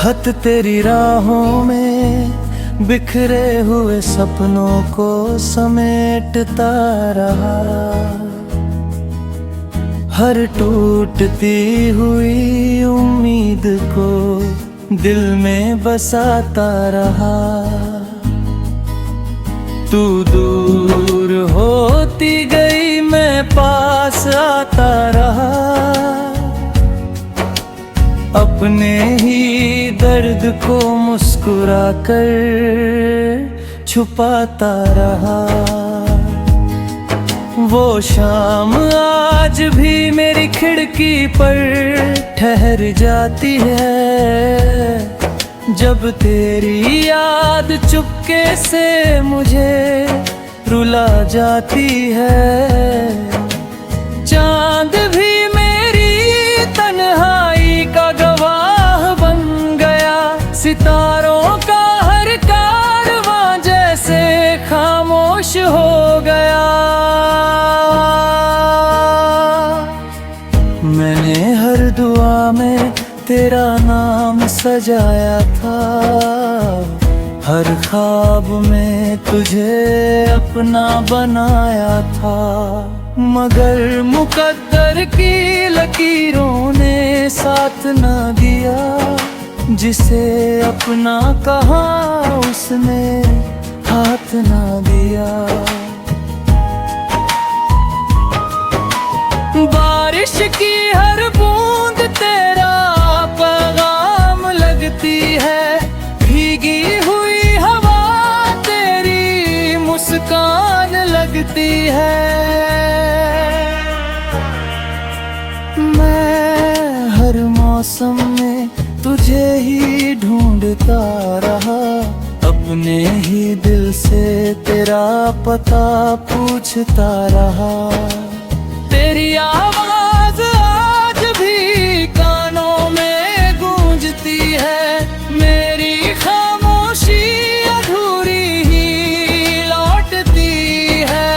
खत तेरी राहों में बिखरे हुए सपनों को समेटता रहा। हर टूटती हुई उम्मीद को दिल में बसाता रहा। तू दूर होती गई, मैं पास आता रहा। अपने ही दर्द को मुस्कुरा कर छुपाता रहा। वो शाम आज भी मेरी खिड़की पर ठहर जाती है, जब तेरी याद चुपके से मुझे रुला जाती है। चांद भी मेरी तन्हाई का गवाह बन गया, सितारों का हर कारवां जैसे खामोश हो गया। मैंने हर दुआ में तेरा नाम सजाया था, हर ख्वाब में तुझे अपना बनाया था। मगर मुकद्दर की लकीरों ने साथ न दिया, जिसे अपना कहा उसने हाथ न दिया। बारिश की हर बूंद तेरा पैगाम लगती है, भीगी हुई हवा तेरी मुस्कान लगती है। मैं हर मौसम में तुझे ही ढूंढता रहा, अपने ही दिल से तेरा पता पूछता रहा। तेरी आवाज आज भी कानों में गूंजती है, मेरी खामोशी अधूरी ही लौटती है।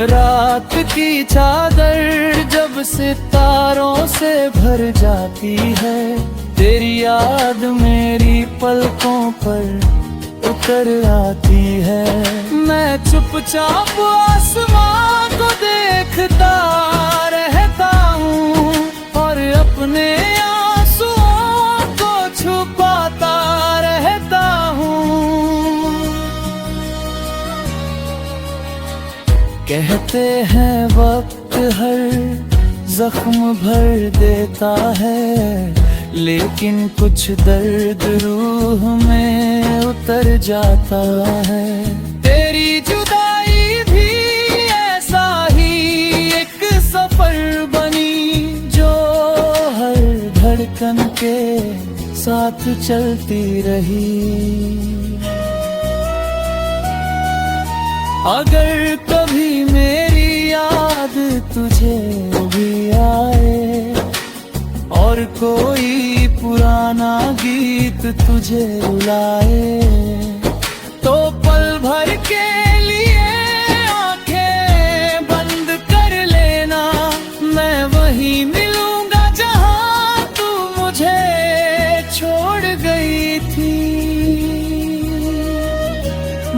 रात की चादर जब सितारों से भर जाती है, तेरी याद मेरी पलकों पर उतर आती है। मैं चुपचाप आसमां को देखता रहता हूँ, और अपने आंसुओं को छुपाता रहता हूँ। कहते हैं वक्त हर जख्म भर देता है, लेकिन कुछ दर्द रूह में उतर जाता है। तेरी जुदाई भी ऐसा ही एक सफर बनी, जो हर धड़कन के साथ चलती रही। अगर कभी मेरी याद तुझे भी आए, और कोई पुराना गीत तुझे रुलाए, तो पल भर के लिए आंखें बंद कर लेना। मैं वहीं मिलूंगा जहां तू मुझे छोड़ गई थी।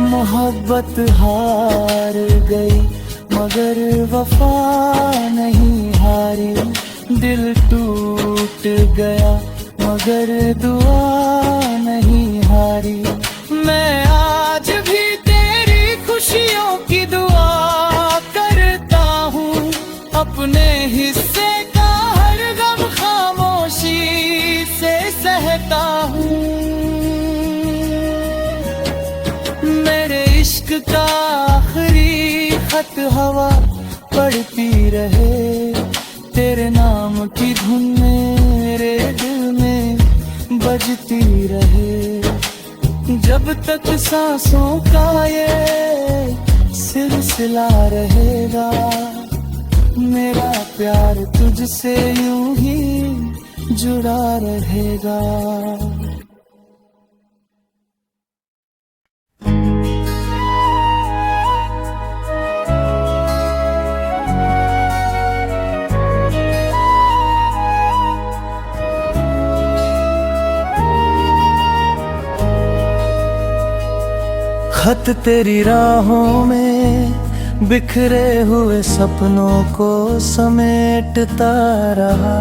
मोहब्बत हार गई मगर वफा नहीं हारी, दिल टूट गया मगर दुआ नहीं हारी। मैं आज भी तेरी खुशियों की दुआ करता हूँ, अपने हिस्से का हर गम खामोशी से सहता हूँ। मेरे इश्क का आखिरी खत हवा पढ़ती रहे, तेरे नाम की धुन मेरे दिल में बजती रहे। जब तक सांसों का ये सिलसिला रहेगा, मेरा प्यार तुझसे यूं ही जुड़ा रहेगा। खत तेरी राहों में बिखरे हुए सपनों को समेटता रहा,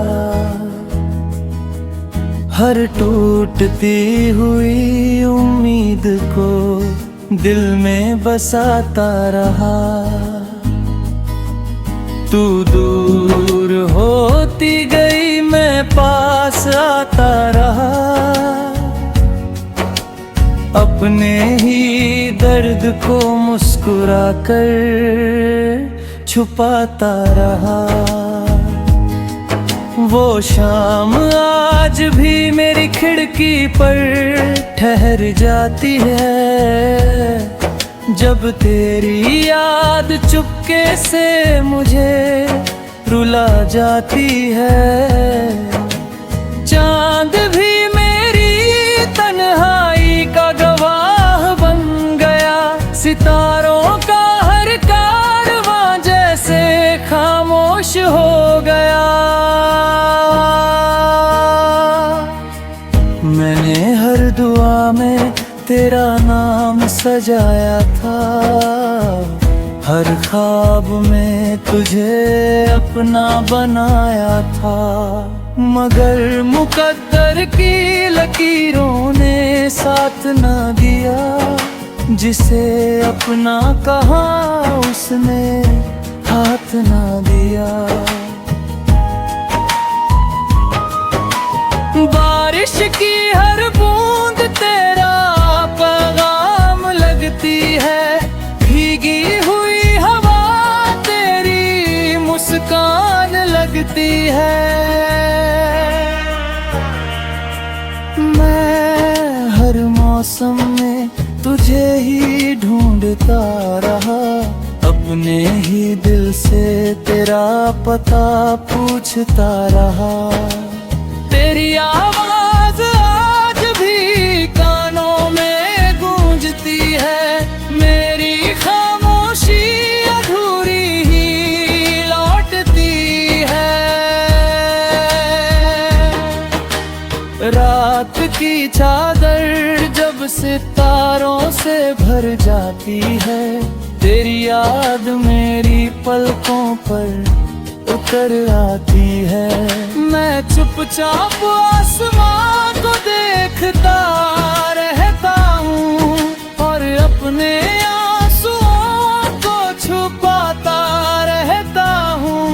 हर टूटती हुई उम्मीद को दिल में बसाता रहा। तू दूर होती गई, मैं पास आता रहा, अपने ही दर्द को मुस्कुरा कर छुपाता रहा। वो शाम आज भी मेरी खिड़की पर ठहर जाती है, जब तेरी याद चुपके से मुझे रुला जाती है। चांद भी मेरी तन्हाई का गवाह बन गया, सितारों का हर कारवां जैसे खामोश हो गया। मैंने हर दुआ में तेरा नाम सजाया था, हर ख्वाब में तुझे अपना बनाया था, मगर मुकद्दर की लकीरों ने साथ न दिया। जिसे अपना कहा उसने हाथ न दिया। बारिश की हर बूंद तेरा पैगाम लगती है, भीगी हुई हवा तेरी मुस्कान लगती है। मैं हर मौसम में तुझे ही ढूंढता रहा, अपने ही दिल से तेरा पता पूछता रहा। तेरी आवाज आज भी कानों में गूंजती है, मेरी खामोशी अधूरी ही लौटती है। रात की चादर जब सितारों से भर जाती है, तेरी याद मेरी पलकों पर उतर आती है। मैं चुपचाप आसमां को देखता रहता हूँ, और अपने आंसुओं को छुपाता रहता हूँ।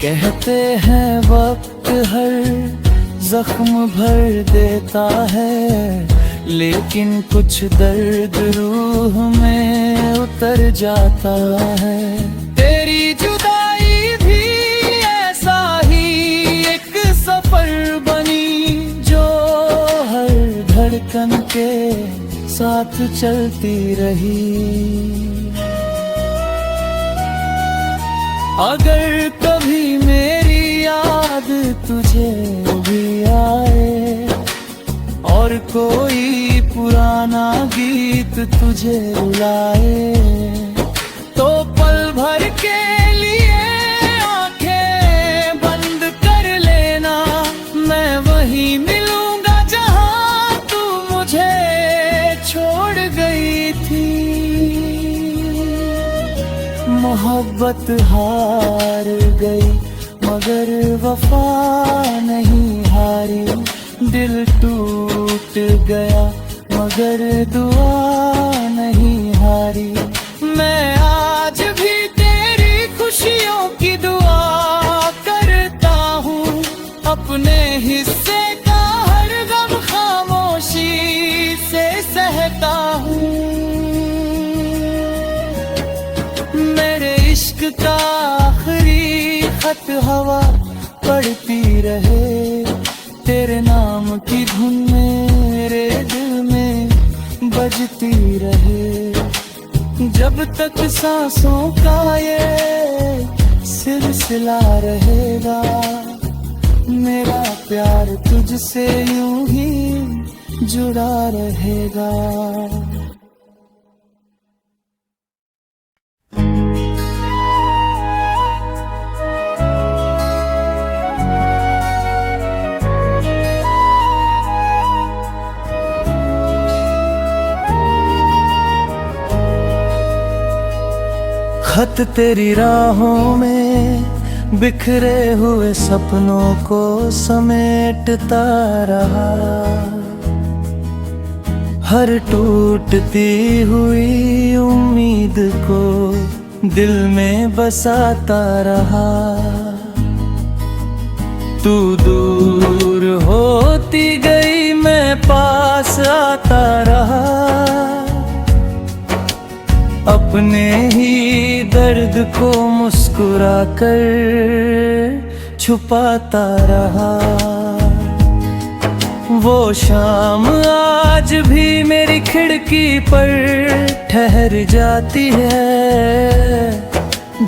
कहते हैं वक्त हर जख्म भर देता है, लेकिन कुछ दर्द रूह में उतर जाता है। तेरी जुदाई भी ऐसा ही एक सफर बनी, जो हर धड़कन के साथ चलती रही। अगर कभी मेरी याद तुझे भी आए, और कोई पुराना गीत तुझे रुलाए, तो पल भर के लिए आंखें बंद कर लेना। मैं वहीं मिलूंगा जहां तू मुझे छोड़ गई थी। मोहब्बत हार गई मगर वफा नहीं हारी, दिल टूट गया मगर दुआ नहीं हारी। मैं आज भी तेरी खुशियों की दुआ करता हूँ, अपने हिस्से का हर गम खामोशी से सहता हूँ। मेरे इश्क का आखिरी खत हवा पढ़ती रहे, तेरे नाम की धुन मेरे दिल में बजती रहे। जब तक सांसों का ये सिलसिला रहेगा, मेरा प्यार तुझसे यूं ही जुड़ा रहेगा। खत तेरी राहों में बिखरे हुए सपनों को समेटता रहा। हर टूटती हुई उम्मीद को दिल में बसाता रहा। तू दूर होती गई, मैं पास आता रहा। अपने ही दर्द को मुस्कुरा कर छुपाता रहा। वो शाम आज भी मेरी खिड़की पर ठहर जाती है,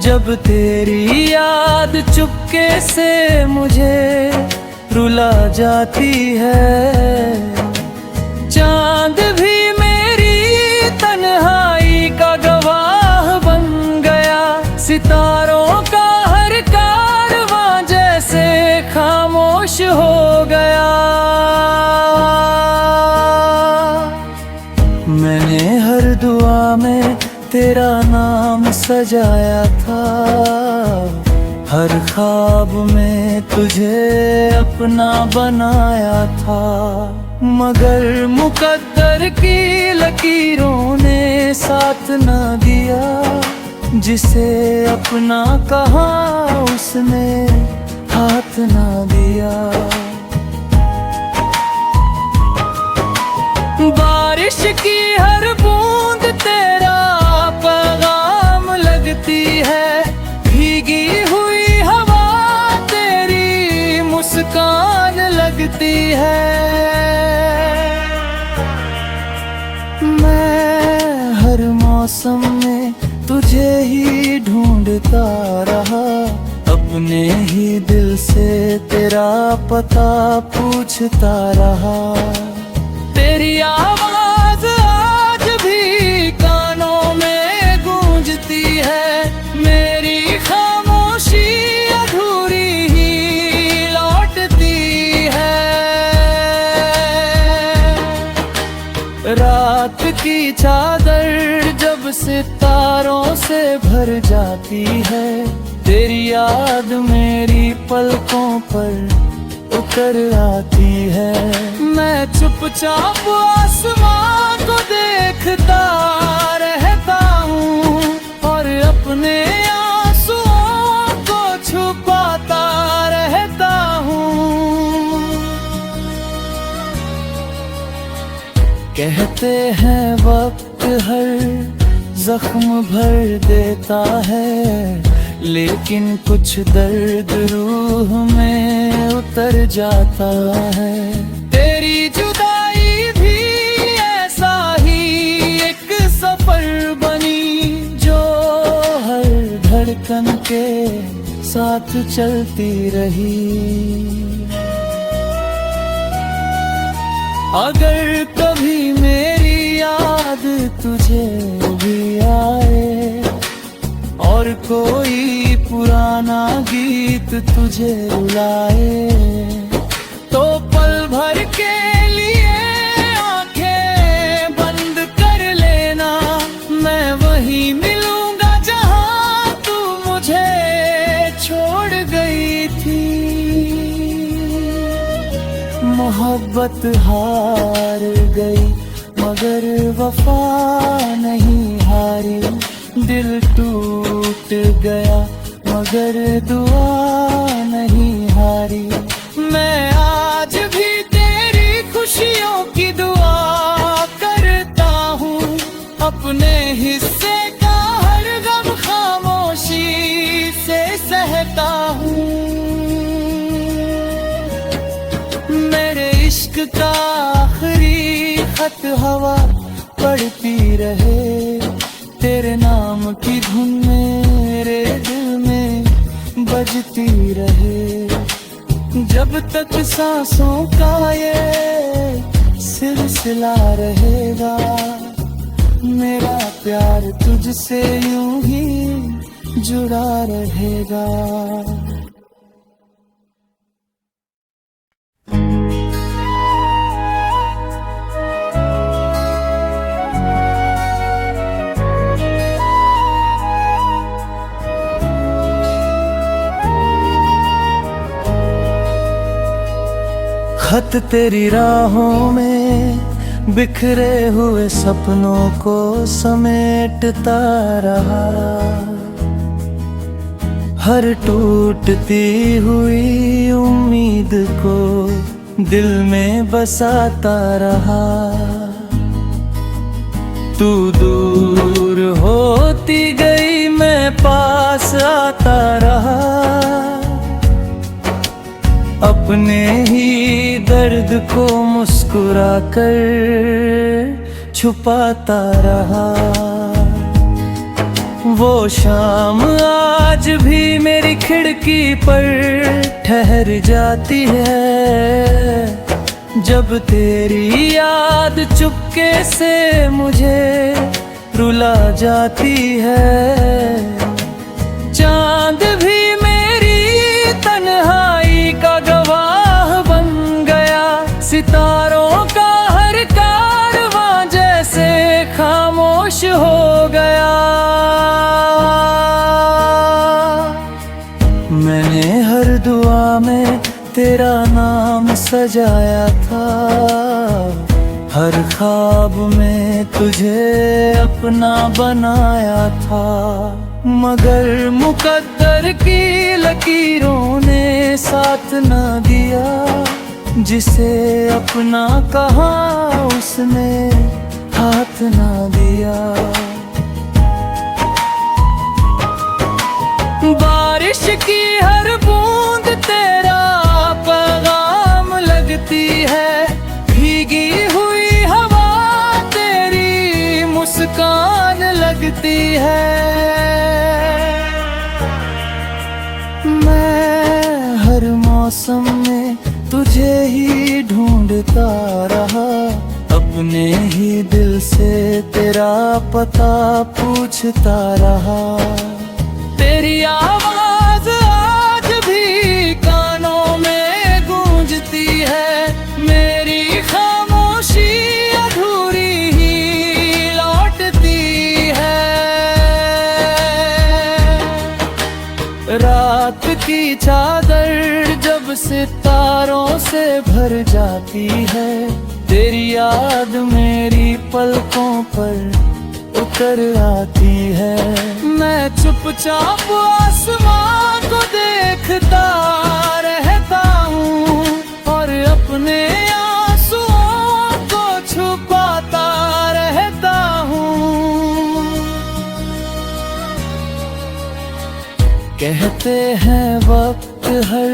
जब तेरी याद चुपके से मुझे रुला जाती है। चांद भी मेरी तन्हाई का गवाह बन गया, सितारों का हर कारवां जैसे खामोश हो गया। मैंने हर दुआ में तेरा नाम सजाया था, हर ख्वाब में तुझे अपना बनाया था। मगर मुकद्दर की लकीरों ने साथ न दिया, जिसे अपना कहा उसने हाथ न दिया। बारिश की हर बूंद तेरा पैगाम लगती है, भीगी हुई हवा तेरी मुस्कान लगती है। मैं हर मौसम में तुझे ही ढूंढता रहा, अपने ही दिल से तेरा पता पूछता रहा। तेरी आवाज आज भी कानों में गूंजती है, मेरी खामोशी अधूरी ही लौटती है। रात की चादर जब सितारों से भर जाती है, तेरी याद मेरी पलकों पर उतर आती है। मैं चुपचाप आसमां को देखता रहता हूँ और अपने आंसुओं को छुपाता रहता हूँ। कहते हैं वक्त हर जख्म भर देता है, लेकिन कुछ दर्द रूह में उतर जाता है। तेरी जुदाई भी ऐसा ही एक सफर बनी, जो हर धड़कन के साथ चलती रही। अगर कभी मेरी याद तुझे भी आए और कोई पुराना गीत तुझे रुलाए, तो पल भर के लिए आंखें बंद कर लेना। मैं वहीं मिलूंगा जहां तू मुझे छोड़ गई थी। मोहब्बत हार गई मगर वफा नहीं हारी, दिल टूट गया मगर दुआ नहीं हारी। मैं आज भी तेरी खुशियों की दुआ करता हूँ, अपने हिस्से का हर गम खामोशी से सहता हूँ। मेरे इश्क का आखिरी खत हवा पढ़ती रहे, तेरे नाम की धुन मेरे दिल में बजती रहे। जब तक सांसों का ये सिलसिला रहेगा, मेरा प्यार तुझसे यूं ही जुड़ा रहेगा। खत तेरी राहों में बिखरे हुए सपनों को समेटता रहा, हर टूटती हुई उम्मीद को दिल में बसाता रहा। तू दूर होती गई, मैं पास आता रहा, अपने ही दर्द को मुस्कुरा कर छुपाता रहा। वो शाम आज भी मेरी खिड़की पर ठहर जाती है, जब तेरी याद चुपके से मुझे रुला जाती है। चांद भी मेरी तन्हाई का गवाह बन गया, सितारों का हर कारवां जैसे खामोश हो गया। मैंने हर दुआ में तेरा नाम सजाया था, हर ख्वाब में तुझे अपना बनाया था, मगर मुकद्दर की लकीरों ने साथ न दिया। जिसे अपना कहा उसने हाथ न दिया। बारिश की हर बूंद तेरा पैगाम लगती है, भीगी हुई हवा तेरी मुस्कान लगती है। मैं हर मौसम में तुझे ही ढूंढता रहा, अपने ही दिल से तेरा पता पूछता रहा। तेरी आवाज आज भी कानों में गूंजती है, मेरी खामोशी अधूरी ही लौटती है। रात की चादर जब सितारों से भर जाती है, तेरी याद मेरी पलकों पर उतर आती है। मैं चुपचाप आसमां को देखता रहता हूँ और अपने आंसुओं को छुपाता रहता हूँ। कहते हैं वक्त हर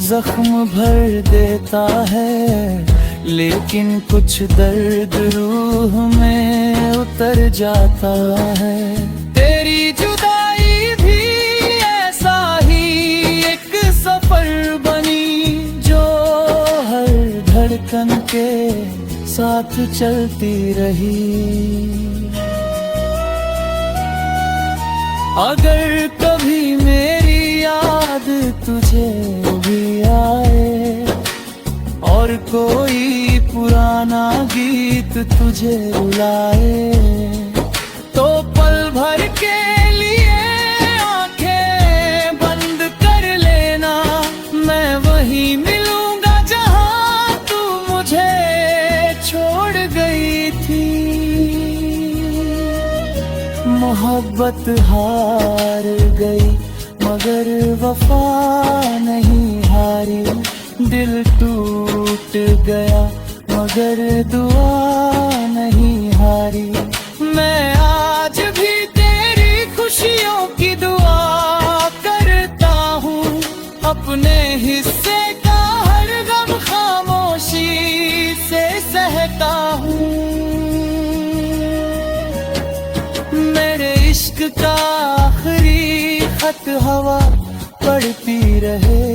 जख्म भर देता है, लेकिन कुछ दर्द रूह में उतर जाता है। तेरी जुदाई भी ऐसा ही एक सफर बनी, जो हर धड़कन के साथ चलती रही। अगर कभी मेरी याद तुझे भी आए और कोई पुराना गीत तुझे रुलाए, तो पल भर के लिए आंखें बंद कर लेना। मैं वहीं मिलूंगा जहां तू मुझे छोड़ गई थी। मोहब्बत हार गई मगर वफा नहीं हारी, दिल टूट गया मगर दुआ नहीं हारी। मैं आज भी तेरी खुशियों की दुआ करता हूँ, अपने हिस्से का हर गम खामोशी से सहता हूँ। मेरे इश्क का आखिरी खत हवा पढ़ती रहे,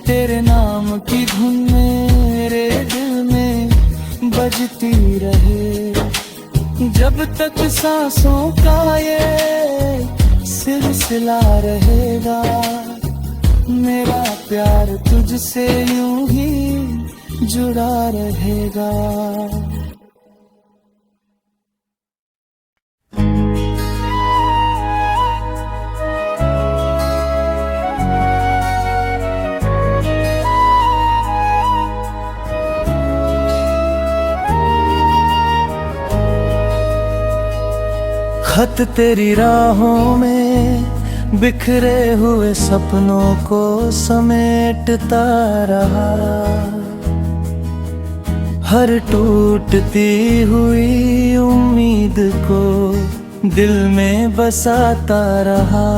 तेरे नाम की धुन मेरे दिल में बजती रहे। जब तक सांसों का ये सिलसिला रहेगा, मेरा प्यार तुझसे यूं ही जुड़ा रहेगा। खत तेरी राहों में बिखरे हुए सपनों को समेटता रहा, हर टूटती हुई उम्मीद को दिल में बसाता रहा।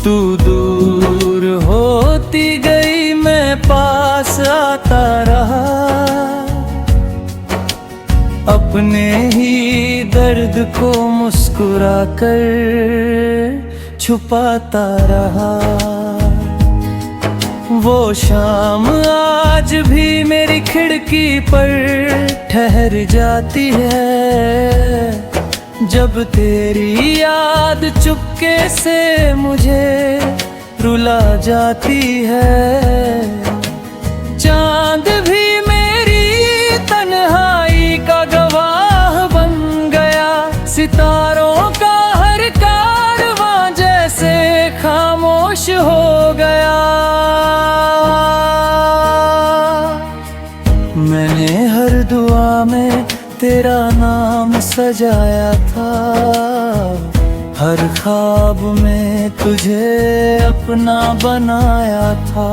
तू दूर होती गई, मैं पास आता रहा, अपने ही दर्द को मुस्कुरा कर छुपाता रहा। वो शाम आज भी मेरी खिड़की पर ठहर जाती है, जब तेरी याद चुपके से मुझे रुला जाती है। चांद भी मेरी तन्हाई का गवाह बन गया, सितारों का हर कारवां जैसे खामोश हो गया। मैंने हर दुआ में तेरा नाम सजाया था, हर ख्वाब में तुझे अपना बनाया था,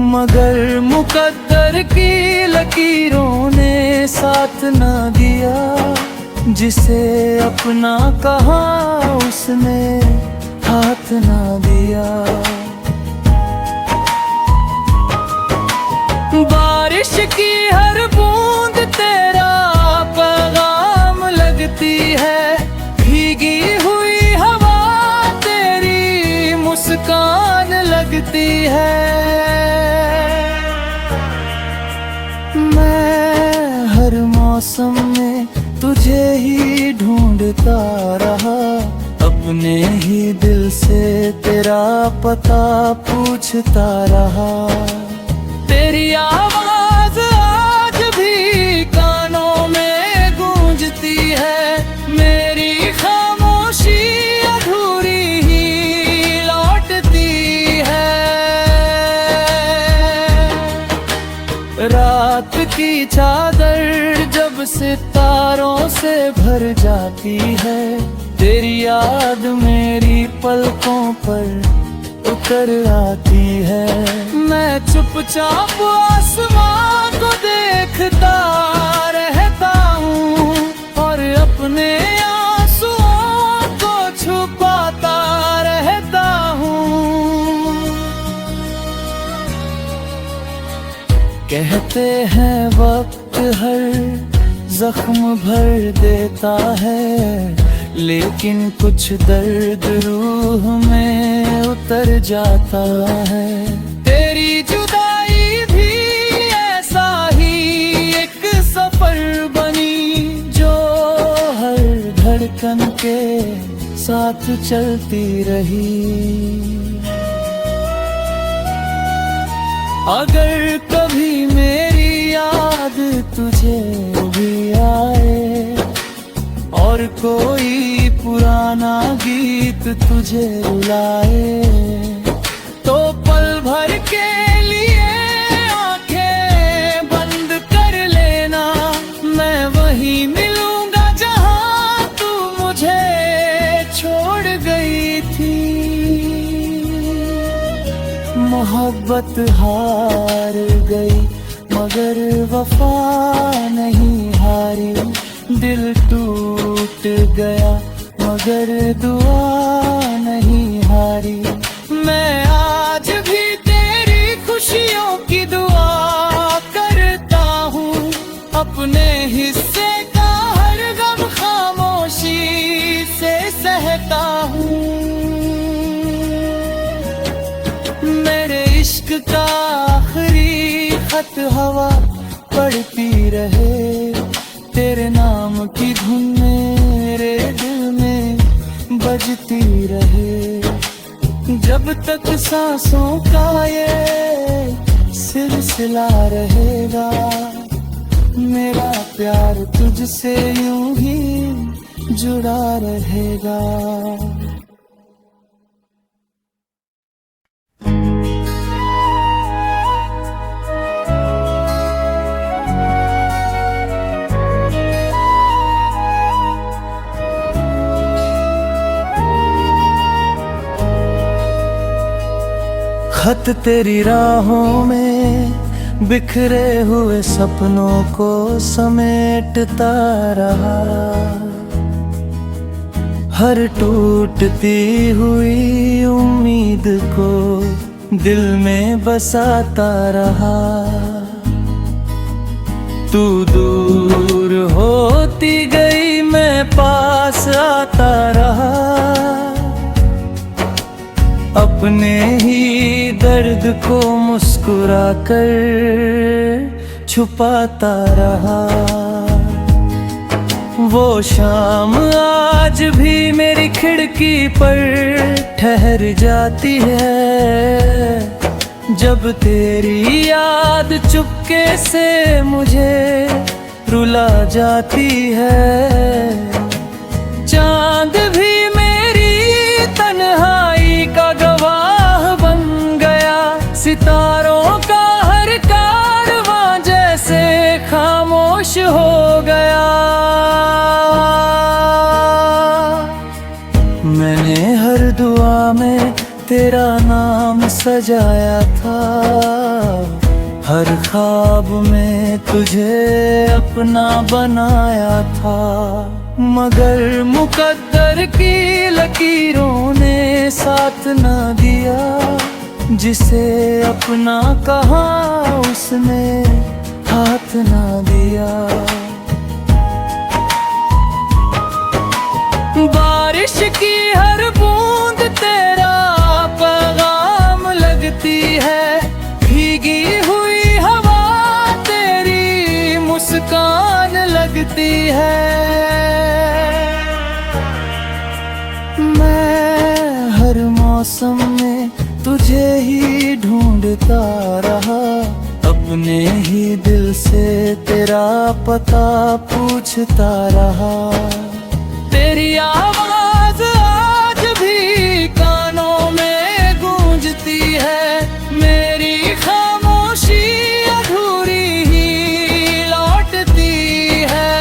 मगर मुकद्दर की लकीरों ने साथ न दिया। जिसे अपना कहा उसने हाथ न दिया। बारिश की हर बूंद तेरा पैगाम लगती है, भीगी हुई हवा तेरी मुस्कान लगती है। मैं हर मौसम में तुझे ही ढूंढता रहा, अपने ही दिल से तेरा पता पूछता रहा। तेरी आवाज आज भी कानों में गूंजती है, मेरी खामोशी अधूरी ही लौटती है। रात की चादर जब सितारों से भर जाती है, तेरी याद मेरी पलकों पर उतर आती है। मैं चुपचाप आसमां को देखता रहता हूँ, और अपने आंसुओं को छुपाता रहता हूँ। कहते हैं वक्त हर जख्म भर देता है, लेकिन कुछ दर्द रूह में उतर जाता है। तेरी जुदाई भी ऐसा ही एक सफर बनी, जो हर धड़कन के साथ चलती रही। अगर कभी मेरी याद तुझे भी आए, और कोई पुराना गीत तुझे रुलाए, तो पल भर के लिए आंखें बंद कर लेना। मैं वहीं मिलूंगा जहां तू मुझे छोड़ गई थी। मोहब्बत हार गई मगर वफा नहीं हारी, दिल टूट गया मगर दुआ नहीं हारी। मैं आज भी तेरी खुशियों की दुआ करता हूँ, अपने हिस्से का हर गम खामोशी से सहता हूँ। मेरे इश्क का आखिरी खत हवा पढ़ती रहे, तेरे नाम की धुन मेरे दिल में बजती रहे। जब तक सांसों का ये सिलसिला रहेगा, मेरा प्यार तुझसे यूं ही जुड़ा रहेगा। खत तेरी राहों में बिखरे हुए सपनों को समेटता रहा, हर टूटती हुई उम्मीद को दिल में बसाता रहा। तू दूर होती गई, मैं पास आता रहा, अपने ही दर्द को मुस्कुरा कर छुपाता रहा। वो शाम आज भी मेरी खिड़की पर ठहर जाती है, जब तेरी याद चुपके से मुझे रुला जाती है। चांद भी मेरी तन्हाई का गवाह बन गया, सितारों का हर कारवां जैसे खामोश हो गया। मैंने हर दुआ में तेरा नाम सजाया था, हर ख्वाब में तुझे अपना बनाया था, मगर मुकद्दर की लकीरों ने साथ न दिया। जिसे अपना कहा उसने हाथ न दिया। बारिश की हर बूंद तेरा पैगाम लगती है, भीगी हुई हवा तेरी मुस्कान लगती है। मैं हर मौसम में तुझे ही ढूंढता रहा, अपने ही दिल से तेरा पता पूछता रहा। तेरी आवाज आज भी कानों में गूंजती है, मेरी खामोशी अधूरी ही लौटती है।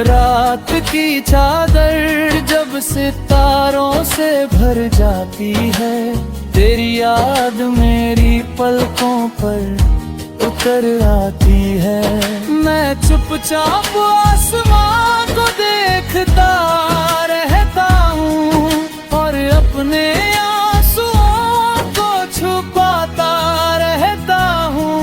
रात की चादर जब सितारों से भर जाती है, तेरी याद मेरी पलकों पर उतर आती है। मैं चुपचाप आसमां को देखता रहता हूँ और अपने आंसुओं को छुपाता रहता हूँ।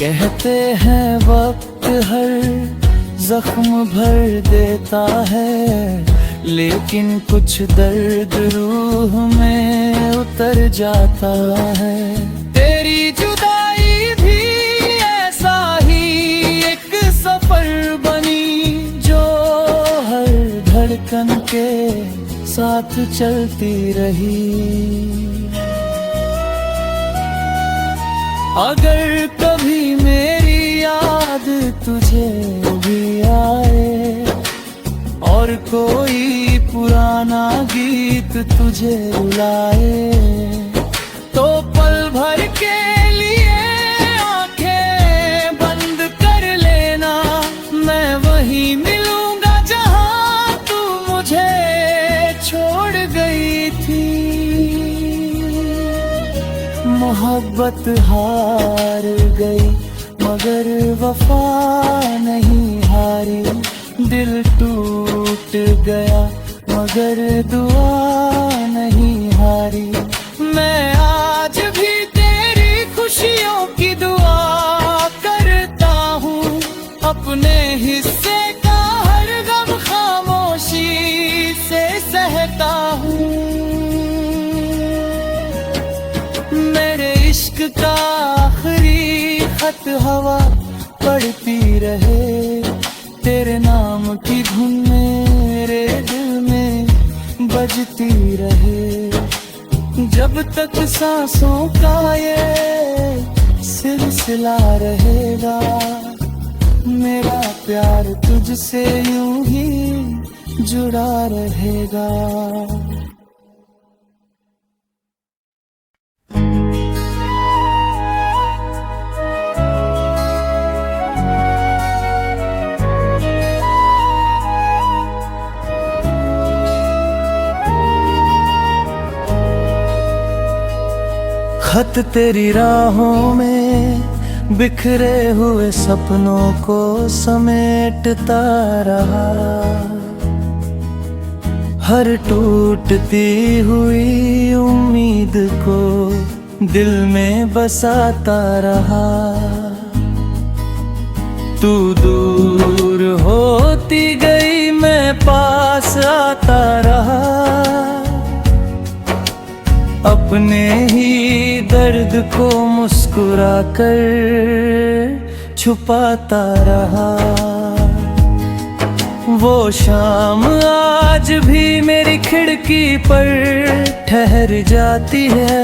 कहते हैं वक्त हर जख्म भर देता है, लेकिन कुछ दर्द रूह में उतर जाता है। तेरी जुदाई भी ऐसा ही एक सफर बनी, जो हर धड़कन के साथ चलती रही। अगर कभी मेरी याद तुझे भी आए और कोई पुराना गीत तुझे रुलाए, तो पल भर के लिए आंखें बंद कर लेना। मैं वहीं मिलूंगा जहां तू मुझे छोड़ गई थी। मोहब्बत हार गई मगर वफा नहीं हारी, दिल टूट गया मगर दुआ नहीं हारी। मैं आज भी तेरी खुशियों की दुआ करता हूँ, अपने हिस्से का हर गम खामोशी से सहता हूँ। मेरे इश्क का आखिरी खत हवा पढ़ती रहे, तेरे नाम की धुन मेरे दिल में बजती रहे। जब तक सांसों का ये सिलसिला रहेगा, मेरा प्यार तुझसे यूं ही जुड़ा रहेगा। खत तेरी राहों में बिखरे हुए सपनों को समेटता रहा, हर टूटती हुई उम्मीद को दिल में बसाता रहा। तू दूर होती गई मैं पास आता रहा, अपने ही दर्द को मुस्कुरा कर छुपाता रहा। वो शाम आज भी मेरी खिड़की पर ठहर जाती है,